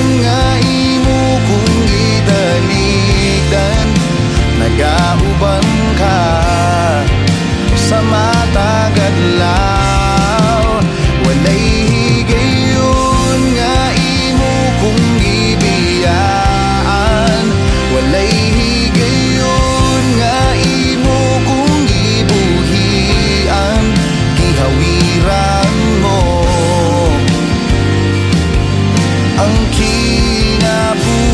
nga imo kung gitalikdan, nagauban ka sa matag adlaw. Walay higayon nga imo kung gibiyaan, walay higayon nga imo kung gibuhian. Gihawiran mo ang kinabuhi